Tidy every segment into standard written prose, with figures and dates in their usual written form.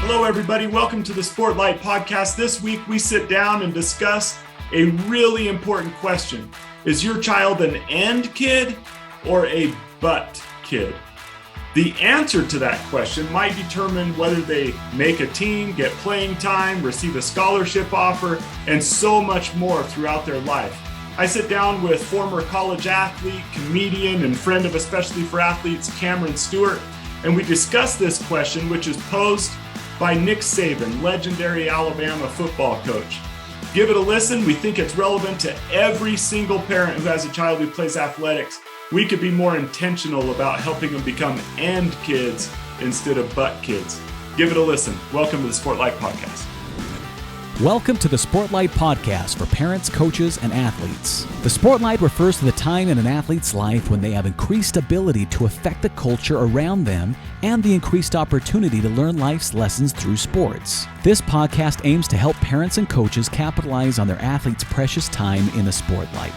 Hello, everybody. Welcome to the Sportlight podcast. This week, we sit down and discuss a really important question. Is your child an and kid or a but kid? The answer to that question might determine whether they make a team, get playing time, receive a scholarship offer, and so much more throughout their life. I sit down with former college athlete, comedian, and friend of Especially for Athletes, Cameron Stewart, and we discuss this question, which is posed by Nick Saban, legendary Alabama football coach. Give it a listen. We think it's relevant to every single parent who has a child who plays athletics. We could be more intentional about helping them become and kids instead of but kids. Give it a listen. Welcome to the Sportlight podcast. Welcome to the Sportlight podcast for parents, coaches, and athletes. The Sportlight refers to the time in an athlete's life when they have increased ability to affect the culture around them and the increased opportunity to learn life's lessons through sports. This podcast aims to help parents and coaches capitalize on their athletes' precious time in the Sportlight.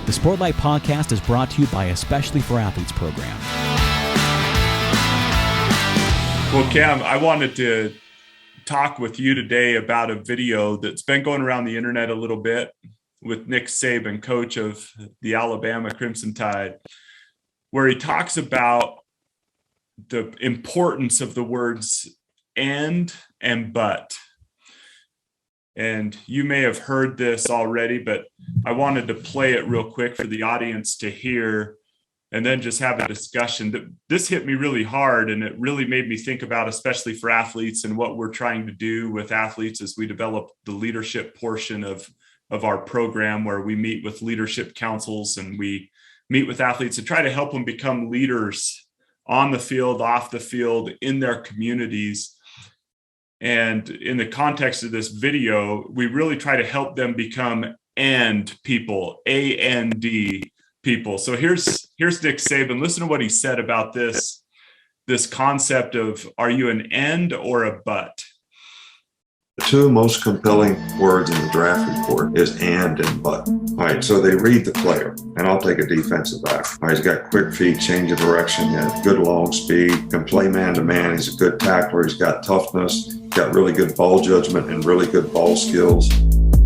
The Sportlight podcast is brought to you by Especially for Athletes program. Well, Cam, I wanted to talk with you today about a video that's been going around the internet a little bit with Nick Saban, coach of the Alabama Crimson Tide, where he talks about the importance of the words and but. And you may have heard this already, but I wanted to play it real quick for the audience to hear and then just have a discussion. This hit me really hard, and it really made me think about, especially for athletes, and what we're trying to do with athletes as we develop the leadership portion of our program, where we meet with leadership councils and we meet with athletes to try to help them become leaders on the field, off the field, in their communities. And in the context of this video, we really try to help them become and people, A-N-D people. So here's Nick Saban. Listen to what he said about this concept of, are you an and or a but? The two most compelling words in the draft report is and but. All right, so they read the player, and I'll take a defensive back. All right, he's got quick feet, change of direction, he has good long speed, can play man-to-man, he's a good tackler, he's got toughness, got really good ball judgment and really good ball skills.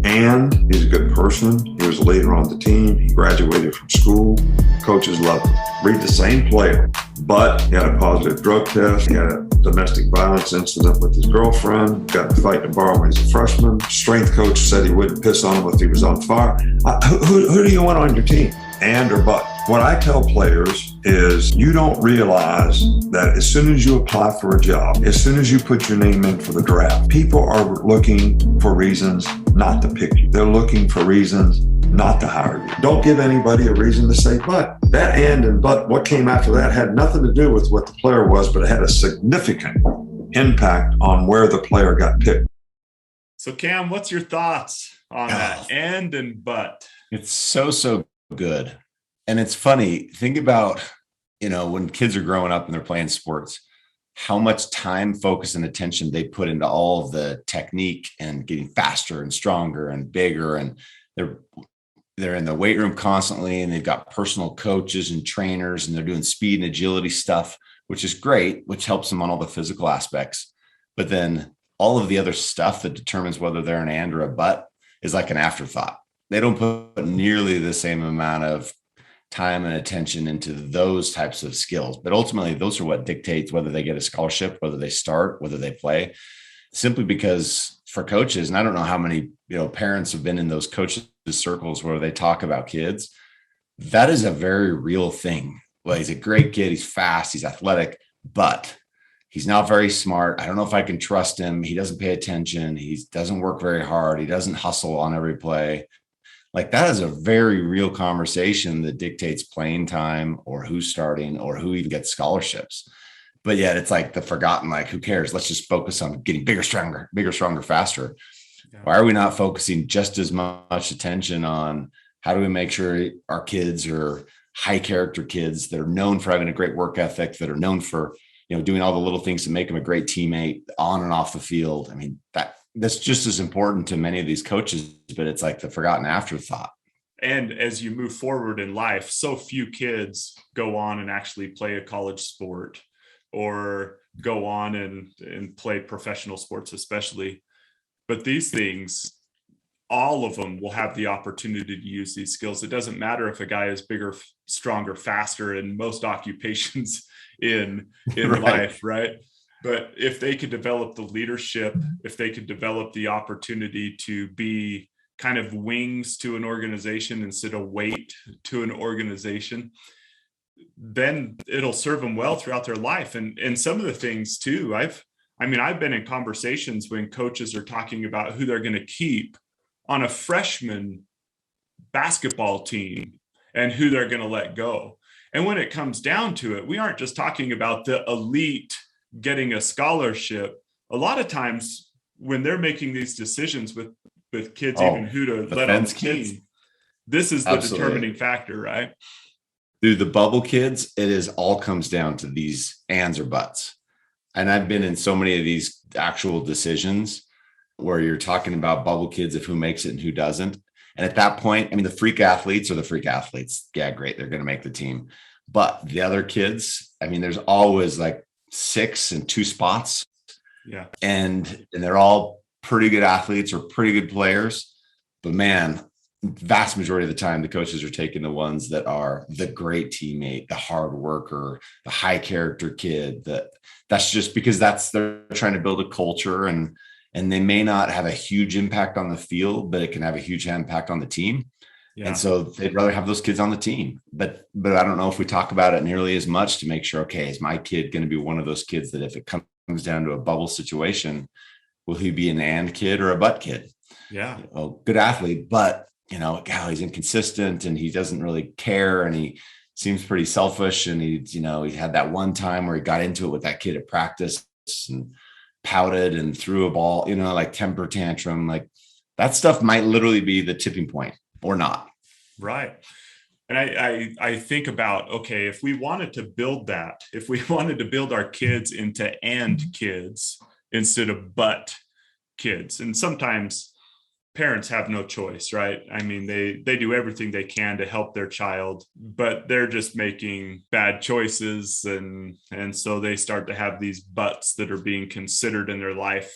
And he's a good person. He was a leader on the team. He graduated from school. Coaches love him. Read the same player, but he had a positive drug test. He had a domestic violence incident with his girlfriend. Got in a fight in a bar when he was a freshman. Strength coach said he wouldn't piss on him if he was on fire. Who do you want on your team? And or but? What I tell players is you don't realize that as soon as you apply for a job, as soon as you put your name in for the draft, people are looking for reasons not to pick you. They're looking for reasons not to hire you. Don't give anybody a reason to say but. That and but, what came after that had nothing to do with what the player was, but it had a significant impact on where the player got picked. So Cam, what's your thoughts on that and but? It's so good. And it's funny, think about, when kids are growing up and they're playing sports, how much time, focus, and attention they put into all of the technique and getting faster and stronger and bigger. And they're in the weight room constantly, and they've got personal coaches and trainers, and they're doing speed and agility stuff, which is great, which helps them on all the physical aspects. But then all of the other stuff that determines whether they're an and or a but is like an afterthought. They don't put nearly the same amount of time and attention into those types of skills. But ultimately, those are what dictates whether they get a scholarship, whether they start, whether they play, simply because for coaches, and I don't know how many, parents have been in those coaches circles where they talk about kids. That is a very real thing. Well, he's a great kid. He's fast. He's athletic, but he's not very smart. I don't know if I can trust him. He doesn't pay attention. He doesn't work very hard. He doesn't hustle on every play. Like, that is a very real conversation that dictates playing time or who's starting or who even gets scholarships. But yet it's like the forgotten, like, who cares? Let's just focus on getting bigger, stronger, faster. Yeah. Why are we not focusing just as much attention on how do we make sure our kids are high character kids that are known for having a great work ethic, that are known for, doing all the little things to make them a great teammate on and off the field? I mean, that's just as important to many of these coaches, but it's like the forgotten afterthought. And as you move forward in life, so few kids go on and actually play a college sport. or go on and play professional sports, especially. But these things, all of them will have the opportunity to use these skills. It doesn't matter if a guy is bigger, stronger, faster in most occupations in Right. life, right? But if they could develop the leadership, if they could develop the opportunity to be kind of wings to an organization instead of weight to an organization, then it'll serve them well throughout their life. And some of the things too, I've been in conversations when coaches are talking about who they're going to keep on a freshman basketball team and who they're going to let go. And when it comes down to it, we aren't just talking about the elite getting a scholarship. A lot of times when they're making these decisions with kids, even who to let on the team, this is the determining factor, right? Through the bubble kids, it is all comes down to these ands or buts. And I've been in so many of these actual decisions where you're talking about bubble kids of who makes it and who doesn't. And at that point, I mean, the freak athletes are the freak athletes. Yeah, great. They're going to make the team. But the other kids, I mean, there's always like 6 and 2 spots. Yeah. And they're all pretty good athletes or pretty good players. But man, vast majority of the time, the coaches are taking the ones that are the great teammate, the hard worker, the high character kid. That's just because they're trying to build a culture, and they may not have a huge impact on the field, but it can have a huge impact on the team. Yeah. And so they'd rather have those kids on the team. But I don't know if we talk about it nearly as much to make sure, okay, is my kid going to be one of those kids that if it comes down to a bubble situation, will he be an and kid or a but kid? Yeah. Good athlete, but he's inconsistent and he doesn't really care. And he seems pretty selfish. And he had that one time where he got into it with that kid at practice and pouted and threw a ball, like temper tantrum, like that stuff might literally be the tipping point or not. Right. And I think about, okay, if we wanted to build our kids into and kids instead of but kids, and sometimes parents have no choice, right? I mean, they do everything they can to help their child, but they're just making bad choices. And so they start to have these buts that are being considered in their life.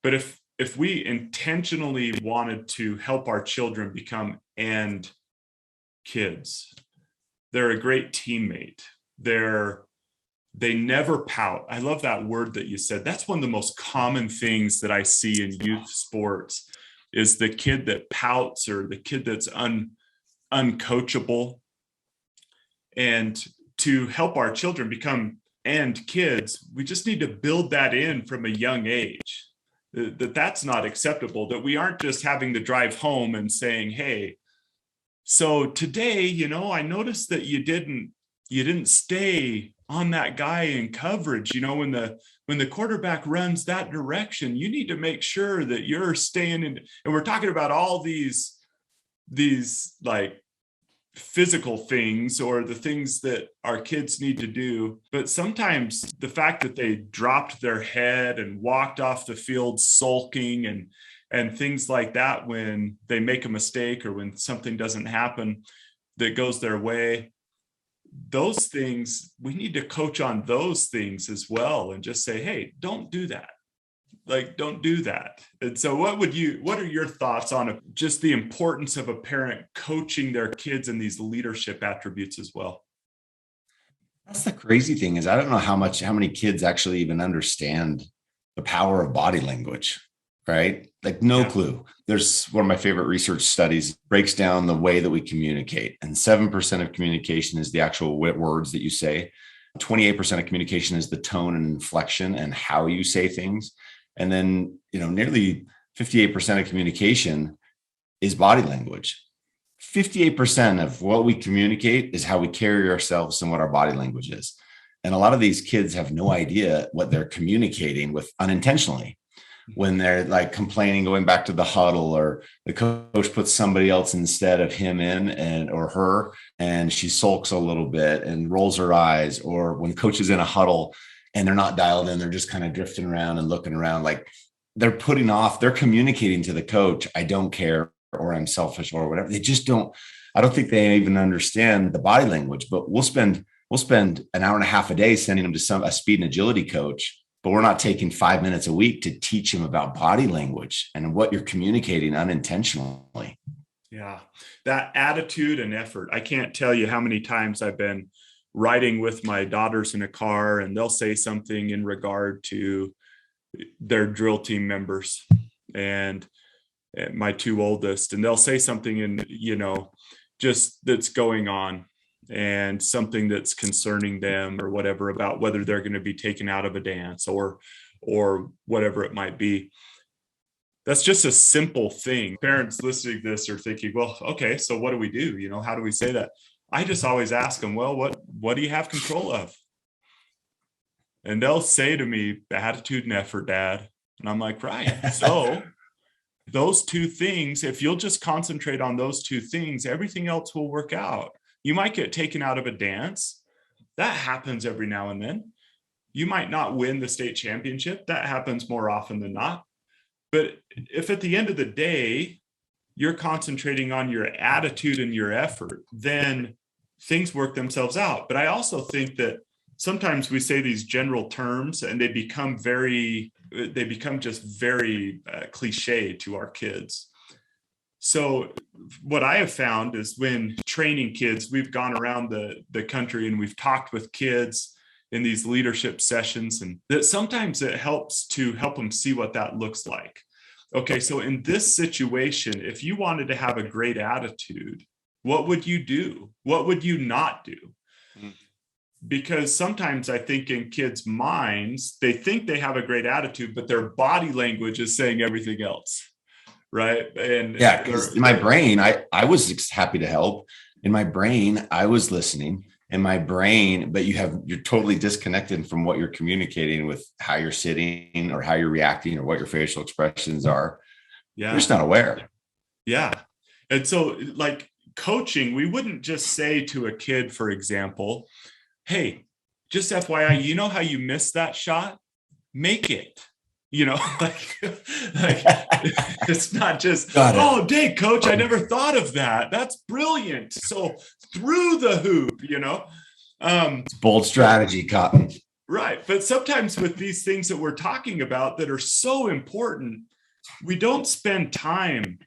But if we intentionally wanted to help our children become and kids, they're a great teammate. They never pout. I love that word that you said. That's one of the most common things that I see in youth sports is the kid that pouts or the kid that's uncoachable. And to help our children become and kids, we just need to build that in from a young age. That's not acceptable, that we aren't just having to drive home and saying, hey, so today, I noticed that you didn't stay on that guy in coverage. When the quarterback runs that direction, you need to make sure that you're staying in. And we're talking about all these like physical things or the things that our kids need to do. But sometimes the fact that they dropped their head and walked off the field sulking and things like that, when they make a mistake or when something doesn't happen that goes their way, those things, we need to coach on those things as well and just say, hey, don't do that. Like, don't do that. And so what are your thoughts on just the importance of a parent coaching their kids in these leadership attributes as well? That's the crazy thing is I don't know how many kids actually even understand the power of body language, right? Like no clue. There's one of my favorite research studies breaks down the way that we communicate, and 7% of communication is the actual words that you say. 28% of communication is the tone and inflection and how you say things. And then, nearly 58% of communication is body language. 58% of what we communicate is how we carry ourselves and what our body language is. And a lot of these kids have no idea what they're communicating with unintentionally when they're like complaining, going back to the huddle, or the coach puts somebody else instead of him in or her, and she sulks a little bit and rolls her eyes, or when coach is in a huddle and they're not dialed in, they're just kind of drifting around and looking around like they're communicating to the coach, I don't care, or I'm selfish or whatever. I don't think they even understand the body language, but we'll spend We'll spend an hour and a half a day sending them to a speed and agility coach, but we're not taking 5 minutes a week to teach them about body language and what you're communicating unintentionally. Yeah, that attitude and effort. I can't tell you how many times I've been riding with my daughters in a car and they'll say something in regard to their drill team members and my two oldest, and they'll say something in, just that's going on and something that's concerning them or whatever about whether they're going to be taken out of a dance or whatever it might be. That's just a simple thing. Parents listening to this are thinking, well, okay, so what do we do? How do we say that? I just always ask them, well, what do you have control of? And they'll say to me, attitude and effort, Dad. And I'm like, right. So those two things, if you'll just concentrate on those two things, everything else will work out. You might get taken out of a dance. That happens every now and then. You might not win the state championship. That happens more often than not. But if at the end of the day, you're concentrating on your attitude and your effort, then things work themselves out. But I also think that sometimes we say these general terms and they become just very cliche to our kids. So what I have found is when training kids, we've gone around the country and we've talked with kids in these leadership sessions, and that sometimes it helps to help them see what that looks like. Okay, so in this situation, if you wanted to have a great attitude, what would you do? What would you not do? Because sometimes I think in kids' minds, they think they have a great attitude, but their body language is saying everything else. Right. And yeah, because in my brain, I was happy to help. In my brain, I was listening. In my brain, but you're totally disconnected from what you're communicating with how you're sitting or how you're reacting or what your facial expressions are. Yeah. You're just not aware. Yeah. And so like coaching, we wouldn't just say to a kid, for example, hey, just FYI, you know how you missed that shot? Make it. Like it's not just, oh, dang, coach, I never thought of that. That's brilliant. So through the hoop, it's bold strategy, Cotton. Right. But sometimes with these things that we're talking about that are so important, we don't spend time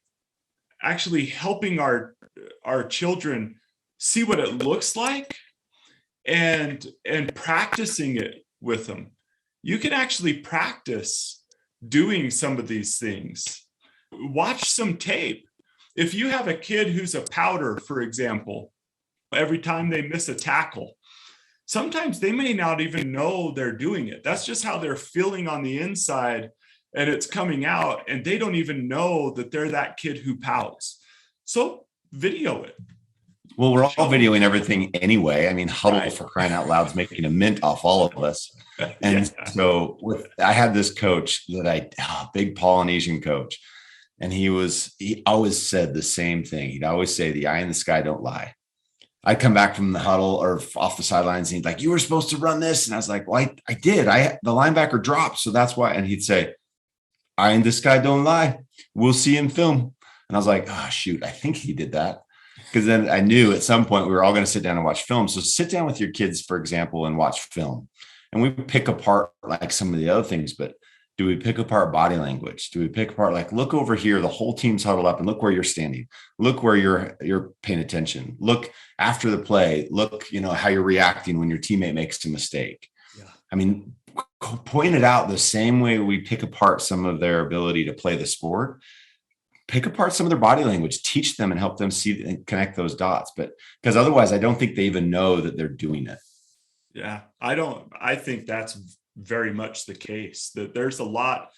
actually helping our children see what it looks like and practicing it with them. You can actually practice doing some of these things. Watch some tape. If you have a kid who's a pouter, for example, every time they miss a tackle, sometimes they may not even know they're doing it. That's just how they're feeling on the inside, and it's coming out, and they don't even know that they're that kid who pouts. So video it. Well, we're all videoing everything anyway. I mean, Huddle, for crying out loud, is making a mint off all of us. And so I had this coach that big Polynesian coach, and he always said the same thing. He'd always say, the eye in the sky don't lie. I'd come back from the huddle or off the sidelines, and he'd like, you were supposed to run this. And I was like, well, I did. The linebacker dropped. So that's why. And he'd say, eye in the sky don't lie. We'll see in film. And I was like, oh, shoot, I think he did that. Because then I knew at some point we were all going to sit down and watch film. So sit down with your kids, for example, and watch film. And we pick apart like some of the other things, but do we pick apart body language? Do we pick apart, like, look over here, the whole team's huddled up and look where you're standing. Look where you're paying attention. Look after the play. Look, how you're reacting when your teammate makes a mistake. Yeah. I mean, point it out the same way we pick apart some of their ability to play the sport. Pick apart some of their body language, teach them and help them see and connect those dots. But because otherwise, I don't think they even know that they're doing it. Yeah, I think that's very much the case, that there's a lot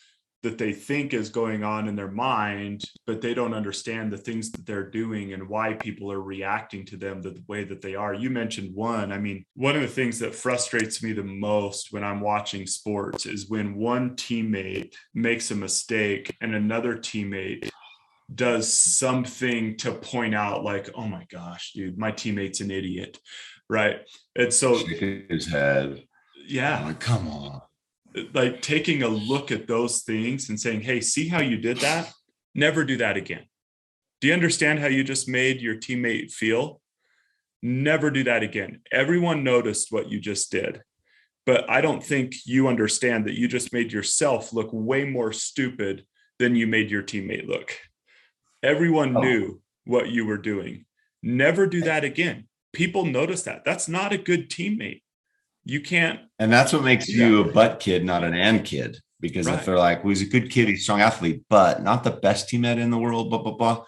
that they think is going on in their mind, but they don't understand the things that they're doing and why people are reacting to them the way that they are. You mentioned one. I mean, one of the things that frustrates me the most when I'm watching sports is when one teammate makes a mistake and another teammate does something to point out like, oh my gosh, dude, my teammate's an idiot. Right. And so shaking his head. Yeah. Like, come on. Like taking a look at those things and saying, hey, see how you did that? Never do that again. Do you understand how you just made your teammate feel? Never do that again. Everyone noticed what you just did. But I don't think you understand that you just made yourself look way more stupid than you made your teammate look. Everyone knew what you were doing. Never do that again. People notice that. That's not a good teammate. You can't. And that's what makes you a but kid, not an and kid. Because if they're like, well, he's a good kid, he's a strong athlete, but not the best teammate in the world, blah, blah, blah.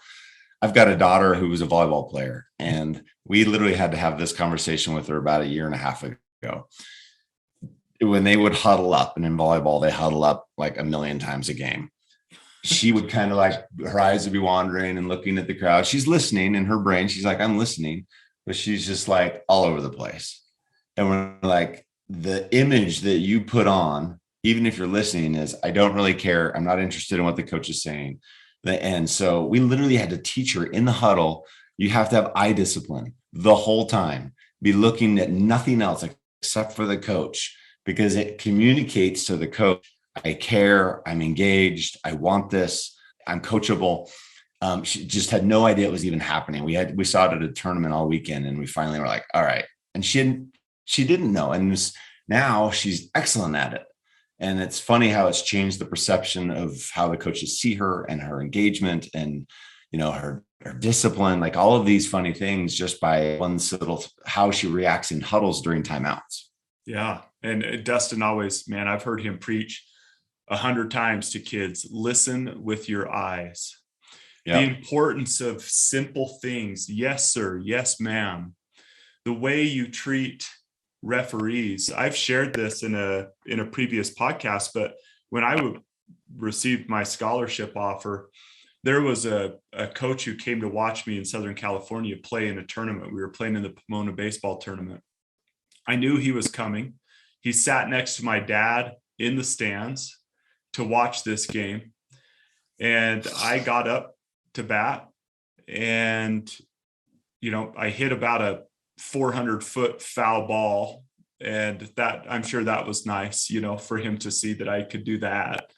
I've got a daughter who was a volleyball player, and we literally had to have this conversation with her about a year and a half ago. When they would huddle up, and in volleyball, they huddle up like a million times a game. She would kind of like, her eyes would be wandering and looking at the crowd. She's listening in her brain. She's like, I'm listening, but she's just like all over the place. And we're like, the image that you put on, even if you're listening, is I don't really care. I'm not interested in what the coach is saying. And so we literally had to teach her in the huddle. You have to have eye discipline the whole time, be looking at nothing else except for the coach, because it communicates to the coach, I care, I'm engaged, I want this, I'm coachable. She just had no idea it was even happening. We saw it at a tournament all weekend, and we finally were like, all right. And she didn't know. And now she's excellent at it. And it's funny how it's changed the perception of how the coaches see her and her engagement and, her discipline, like all of these funny things just by one little, how she reacts in huddles during timeouts. Yeah. And Dustin always, man, I've heard him preach 100 times to kids, listen with your eyes. Yeah. The importance of simple things. Yes, sir. Yes, ma'am. The way you treat referees. I've shared this in a previous podcast, but when I received my scholarship offer, there was a coach who came to watch me in Southern California play in a tournament. We were playing in the Pomona baseball tournament. I knew he was coming. He sat next to my dad in the stands to watch this game. And I got up to bat, and, I hit about a 400-foot foul ball. And that, I'm sure that was nice, for him to see that I could do that.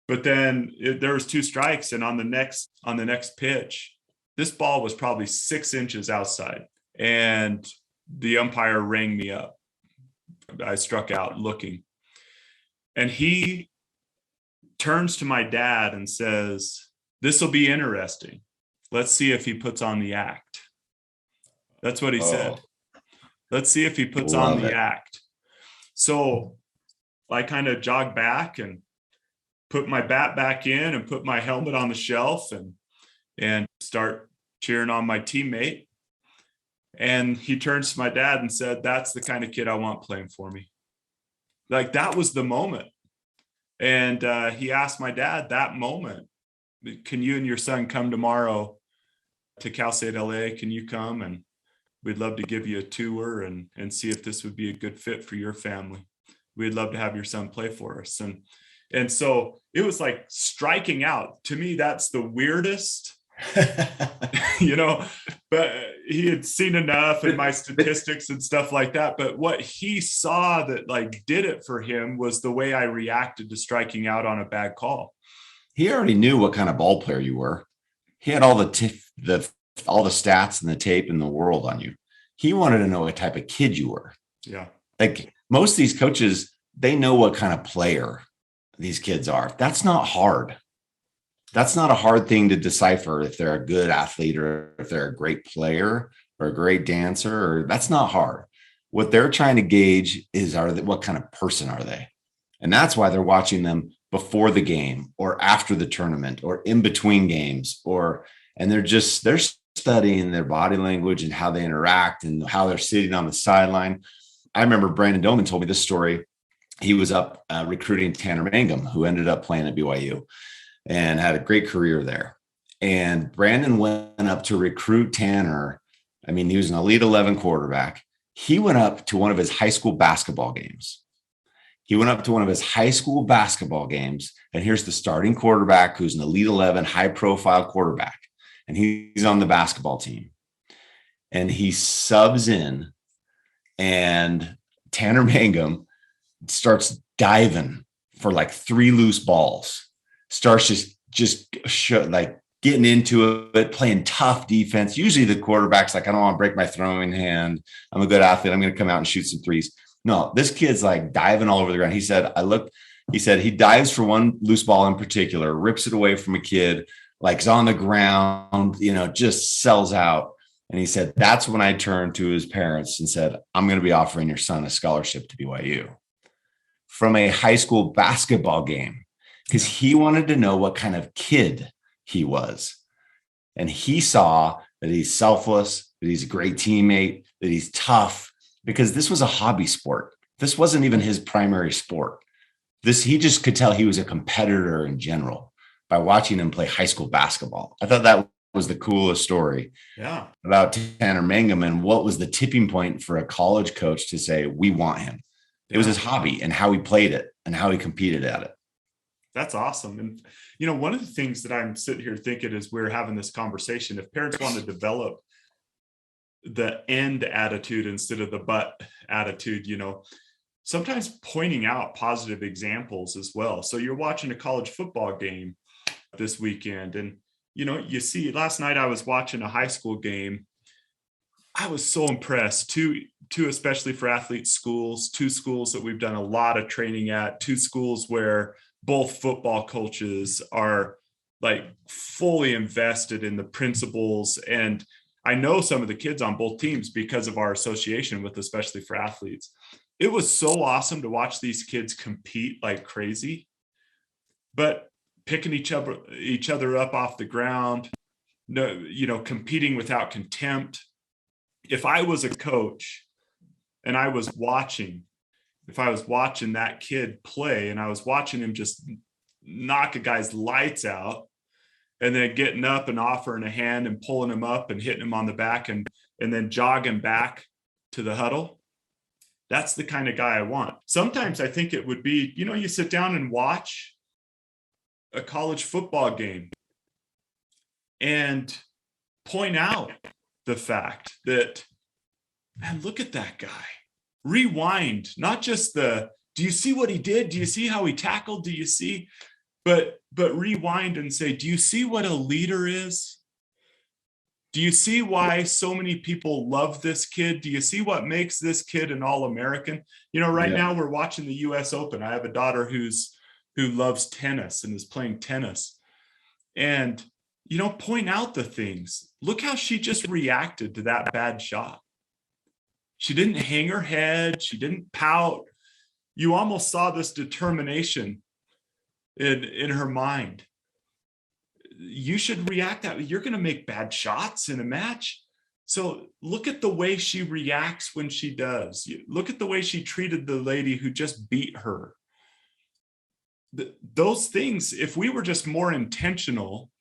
But then there was 2 strikes. And on the next pitch, this ball was probably 6 inches outside. And the umpire rang me up. I struck out looking. And he turns to my dad and says, "This will be interesting. Let's see if he puts on the act." That's what he said. Let's see if he puts on the act. So I kind of jogged back and put my bat back in and put my helmet on the shelf and start cheering on my teammate. And he turns to my dad and said, "That's the kind of kid I want playing for me." Like, that was the moment. And he asked my dad that moment, "Can you and your son come tomorrow to Cal State LA? Can you come? And we'd love to give you a tour and see if this would be a good fit for your family. We'd love to have your son play for us." And so it was like striking out. To me, that's the weirdest, but he had seen enough in my statistics and stuff like that. But what he saw that like did it for him was the way I reacted to striking out on a bad call. He already knew what kind of ball player you were. He had all the stats and the tape in the world on you. He wanted to know what type of kid you were. Yeah. Like most of these coaches, they know what kind of player these kids are. That's not hard. That's not a hard thing to decipher if they're a good athlete or if they're a great player or a great dancer. That's not hard. What they're trying to gauge is, what kind of person are they? And that's why they're watching them before the game or after the tournament or in between games, and they're studying their body language and how they interact and how they're sitting on the sideline. I remember Brandon Doman told me this story. He was up recruiting Tanner Mangum, who ended up playing at BYU and had a great career there. And Brandon went up to recruit Tanner. I mean, he was an Elite 11 quarterback. He went up to one of his high school basketball games. And here's the starting quarterback, who's an Elite 11 high profile quarterback. And he's on the basketball team. And he subs in, and Tanner Mangum starts diving for like 3 loose balls, starts just getting into it, playing tough defense. Usually the quarterback's like, I don't want to break my throwing hand. I'm a good athlete. I'm going to come out and shoot some threes. No, this kid's like diving all over the ground. He said, he dives for one loose ball in particular, rips it away from a kid, like is on the ground, just sells out. And he said, that's when I turned to his parents and said, I'm going to be offering your son a scholarship to BYU from a high school basketball game, because he wanted to know what kind of kid he was. And he saw that he's selfless, that he's a great teammate, that he's tough, because this was a hobby sport. This wasn't even his primary sport. He just could tell he was a competitor in general by watching him play high school basketball. I thought that was the coolest story about Tanner Mangum, and what was the tipping point for a college coach to say, we want him. It was his hobby and how he played it and how he competed at it. That's awesome. And, one of the things that I'm sitting here thinking as we're having this conversation, if parents want to develop the end attitude instead of the but attitude, sometimes pointing out positive examples as well. So you're watching a college football game this weekend, and, you see, last night I was watching a high school game. I was so impressed, two especially for athlete schools, two schools that we've done a lot of training at, two schools where both football coaches are like fully invested in the principles. And I know some of the kids on both teams because of our association with especially for athletes. It was so awesome to watch these kids compete like crazy, but picking each other up off the ground, competing without contempt. If I was a coach and I was watching that kid play and I was watching him just knock a guy's lights out and then getting up and offering a hand and pulling him up and hitting him on the back and then jogging back to the huddle, that's the kind of guy I want. Sometimes I think it would be, you sit down and watch a college football game and point out the fact that, man, look at that guy. Rewind, not just do you see what he did? Do you see how he tackled? Do you see, but rewind and say, do you see what a leader is? Do you see why so many people love this kid? Do you see what makes this kid an All-American? Right now we're watching the US Open. I have a daughter who loves tennis and is playing tennis. And, point out the things. Look how she just reacted to that bad shot. She didn't hang her head. She didn't pout. You almost saw this determination in her mind. You should react that way. You're going to make bad shots in a match. So look at the way she reacts when she does. Look at the way she treated the lady who just beat her. Those things, if we were just more intentional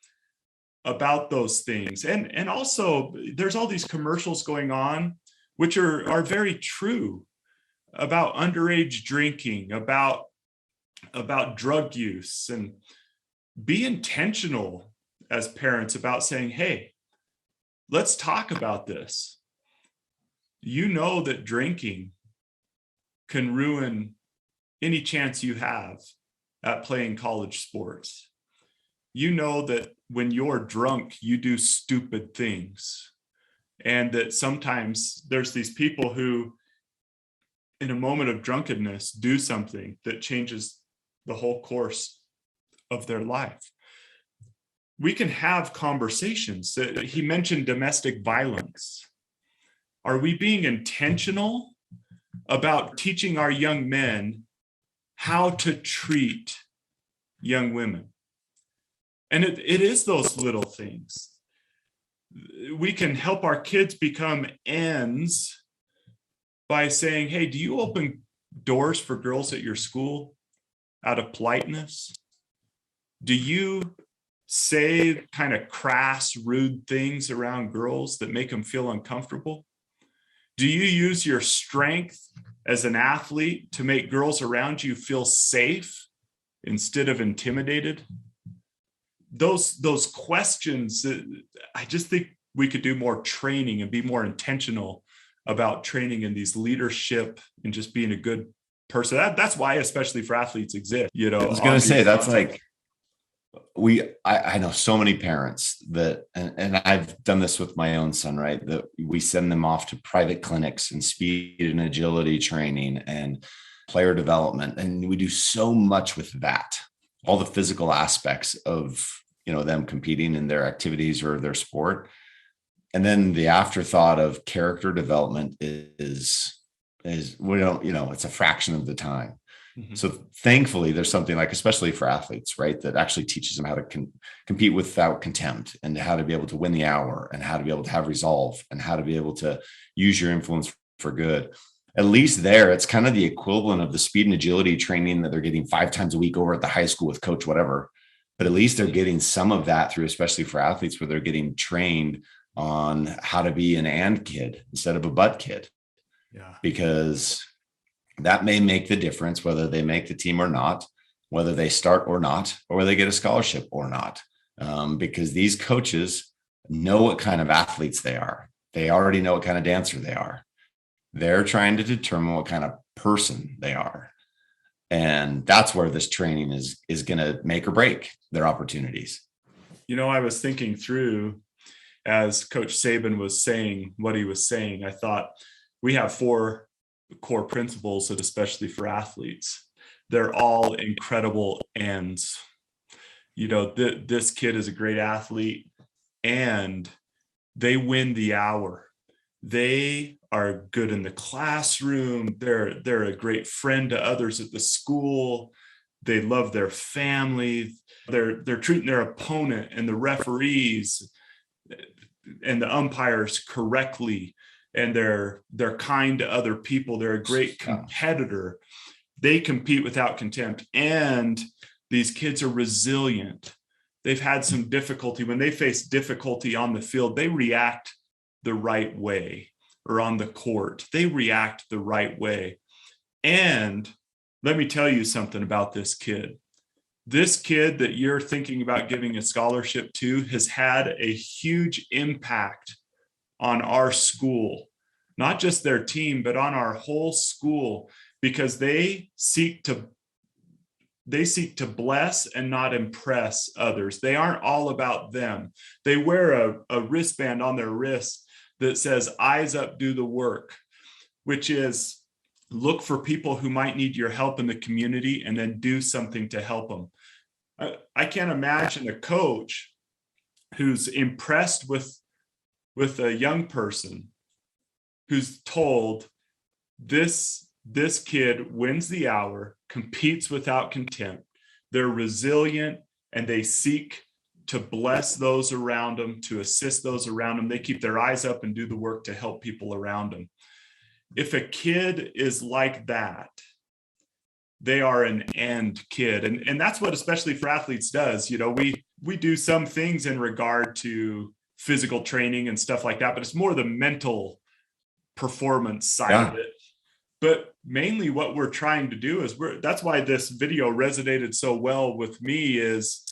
about those things, and also there's all these commercials going on, which are very true about underage drinking, about drug use, and be intentional as parents about saying, hey, let's talk about this. That drinking can ruin any chance you have at playing college sports. That when you're drunk, you do stupid things. And that sometimes there's these people who, in a moment of drunkenness, do something that changes the whole course of their life. We can have conversations. He mentioned domestic violence. Are we being intentional about teaching our young men how to treat young women? And it is those little things. We can help our kids become ends by saying, hey, do you open doors for girls at your school out of politeness? Do you say kind of crass, rude things around girls that make them feel uncomfortable? Do you use your strength as an athlete to make girls around you feel safe instead of intimidated? Those questions, I just think we could do more training and be more intentional about training in these leadership and just being a good person. That's why, especially for athletes, exist. I was going to say, that's like I know so many parents that, and I've done this with my own son, right? That we send them off to private clinics and speed and agility training and player development. And we do so much with that, all the physical aspects of, them competing in their activities or their sport. And then the afterthought of character development is we don't, it's a fraction of the time. Mm-hmm. So thankfully there's something like, especially for athletes, right, that actually teaches them how to compete without contempt, and how to be able to win the hour, and how to be able to have resolve, and how to be able to use your influence for good. At least there, it's kind of the equivalent of the speed and agility training that they're getting 5 times a week over at the high school with coach, whatever. But at least they're getting some of that through, especially for athletes, where they're getting trained on how to be an and kid instead of a but kid. Yeah. Because that may make the difference, whether they make the team or not, whether they start or not, or whether they get a scholarship or not. Because these coaches know what kind of athletes they are. They already know what kind of dancer they are. They're trying to determine what kind of person they are. And that's where this training is going to make or break their opportunities. I was thinking through, as Coach Saban was saying what he was saying, I thought we have 4 core principles that, especially for athletes, they're all incredible ends. This kid is a great athlete and they win the hour. They are good in the classroom. They're a great friend to others at the school. They love their family. They're treating their opponent and the referees and the umpires correctly. And they're kind to other people. They're a great competitor. They compete without contempt. And these kids are resilient. They've had some difficulty. When they face difficulty on the field, they react the right way, or on the court. They react the right way. And let me tell you something about this kid. This kid that you're thinking about giving a scholarship to has had a huge impact on our school, not just their team, but on our whole school, because they seek to bless and not impress others. They aren't all about them. They wear a wristband on their wrist that says, "Eyes up, do the work," which is look for people who might need your help in the community and then do something to help them. I can't imagine a coach who's impressed with a young person who's told this kid wins the hour, competes without contempt. They're resilient and they seek to bless those around them, to assist those around them. They keep their eyes up and do the work to help people around them. If a kid is like that, they are an end kid. And that's what, especially for athletes, does. We do some things in regard to physical training and stuff like that, but it's more the mental performance side of it. But mainly what we're trying to do is that's why this video resonated so well with me, is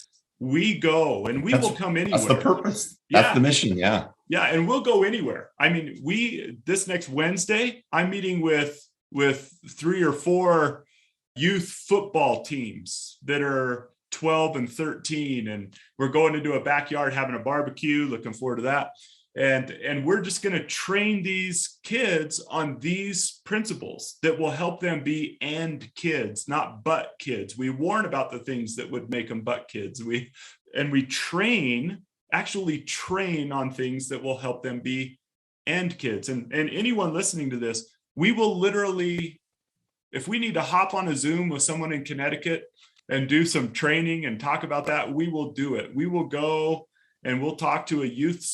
we go and we will come anywhere. That's the purpose. That's the mission. Yeah. Yeah. And we'll go anywhere. I mean, this next Wednesday, I'm meeting with 3 or 4 youth football teams that are 12 and 13. And we're going into a backyard, having a barbecue, looking forward to that. And we're just going to train these kids on these principles that will help them be and kids, not but kids. We warn about the things that would make them but kids. We actually train on things that will help them be and kids. And anyone listening to this, we will literally, if we need to hop on a Zoom with someone in Connecticut and do some training and talk about that, we will do it. We will go and we'll talk to a youth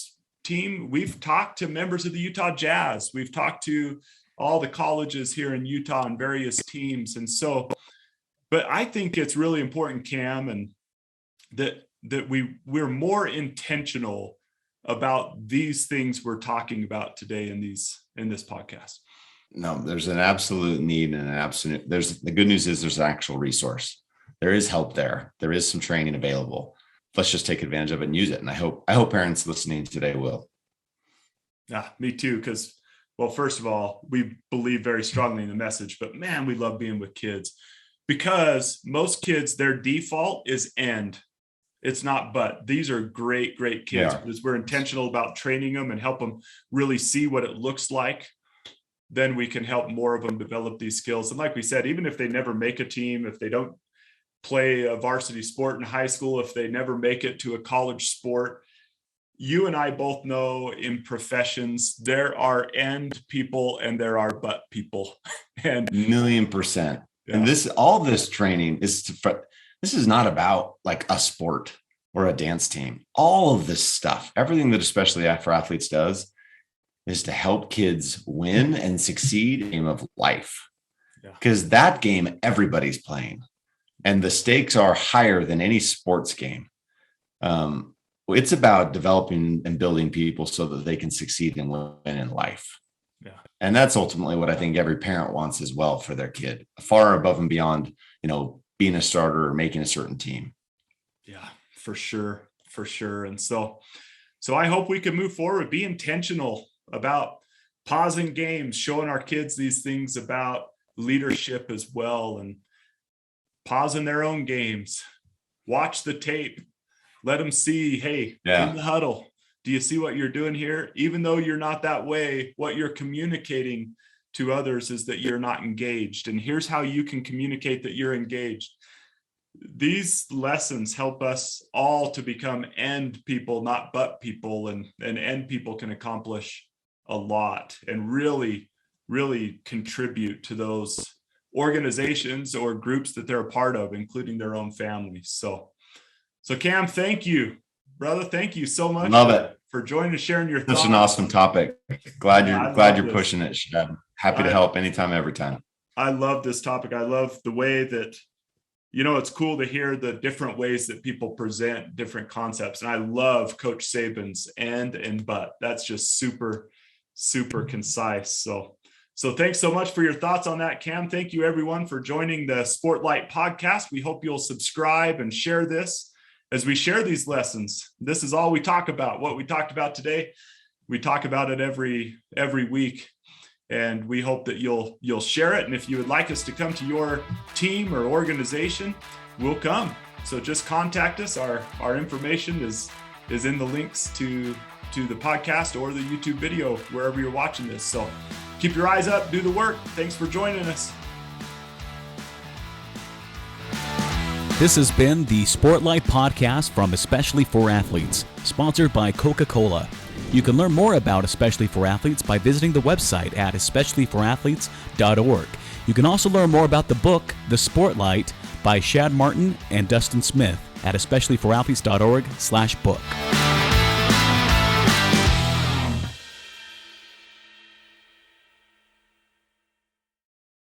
team. We've talked to members of the Utah Jazz. We've talked to all the colleges here in Utah and various teams. And so, but I think it's really important, Cam, and that we're more intentional about these things we're talking about today in this podcast. No, there's an absolute need and the good news is there's an actual resource. There is help there. There is some training available. Let's just take advantage of it and use it. And I hope parents listening today will. Yeah, me too. Because, well, first of all, we believe very strongly in the message, but man, we love being with kids, because most kids, their default is end. It's not, but these are great kids because we're intentional about training them and help them really see what it looks like. Then we can help more of them develop these skills. And like we said, even if they never make a team, if they don't play a varsity sport in high school, if they never make it to a college sport, you and I both know in professions, there are end people and there are but people. And 1,000,000%. Yeah. And all this training this is not about like a sport or a dance team. All of this stuff, everything that especially for athletes does, is to help kids win and succeed in the game of life. Because that game everybody's playing, and the stakes are higher than any sports game. It's about developing and building people so that they can succeed and win in life. Yeah. And that's ultimately what I think every parent wants as well for their kid, far above and beyond, being a starter or making a certain team. Yeah, for sure. And so I hope we can move forward, be intentional about pausing games, showing our kids these things about leadership as well, and pausing their own games, watch the tape, let them see, hey, in the huddle, do you see what you're doing here? Even though you're not that way, what you're communicating to others is that you're not engaged. And here's how you can communicate that you're engaged. These lessons help us all to become end people, not but people. And end people can accomplish a lot and really, really contribute to those organizations or groups that they're a part of, including their own families. So Cam, thank you, brother. Thank you so much. Love it. For joining and sharing your thoughts. Such an awesome topic. Glad you're pushing it, Shad. Happy to help anytime, every time. I love this topic. I love the way that, it's cool to hear the different ways that people present different concepts. And I love Coach Saban's and but. That's just super, super concise. So thanks so much for your thoughts on that, Cam. Thank you, everyone, for joining the Sportlight podcast. We hope you'll subscribe and share this as we share these lessons. This is all we talk about. What we talked about today, we talk about it every week. And we hope that you'll share it. And if you would like us to come to your team or organization, we'll come. So just contact us. Our information is in the links to the podcast or the YouTube video, wherever you're watching this. So keep your eyes up, do the work. Thanks for joining us. This has been the Sportlight podcast from Especially for Athletes, sponsored by Coca-Cola. You can learn more about Especially for Athletes by visiting the website at especiallyforathletes.org. You can also learn more about the book, The Sportlight, by Shad Martin and Dustin Smith at especiallyforathletes.org/book.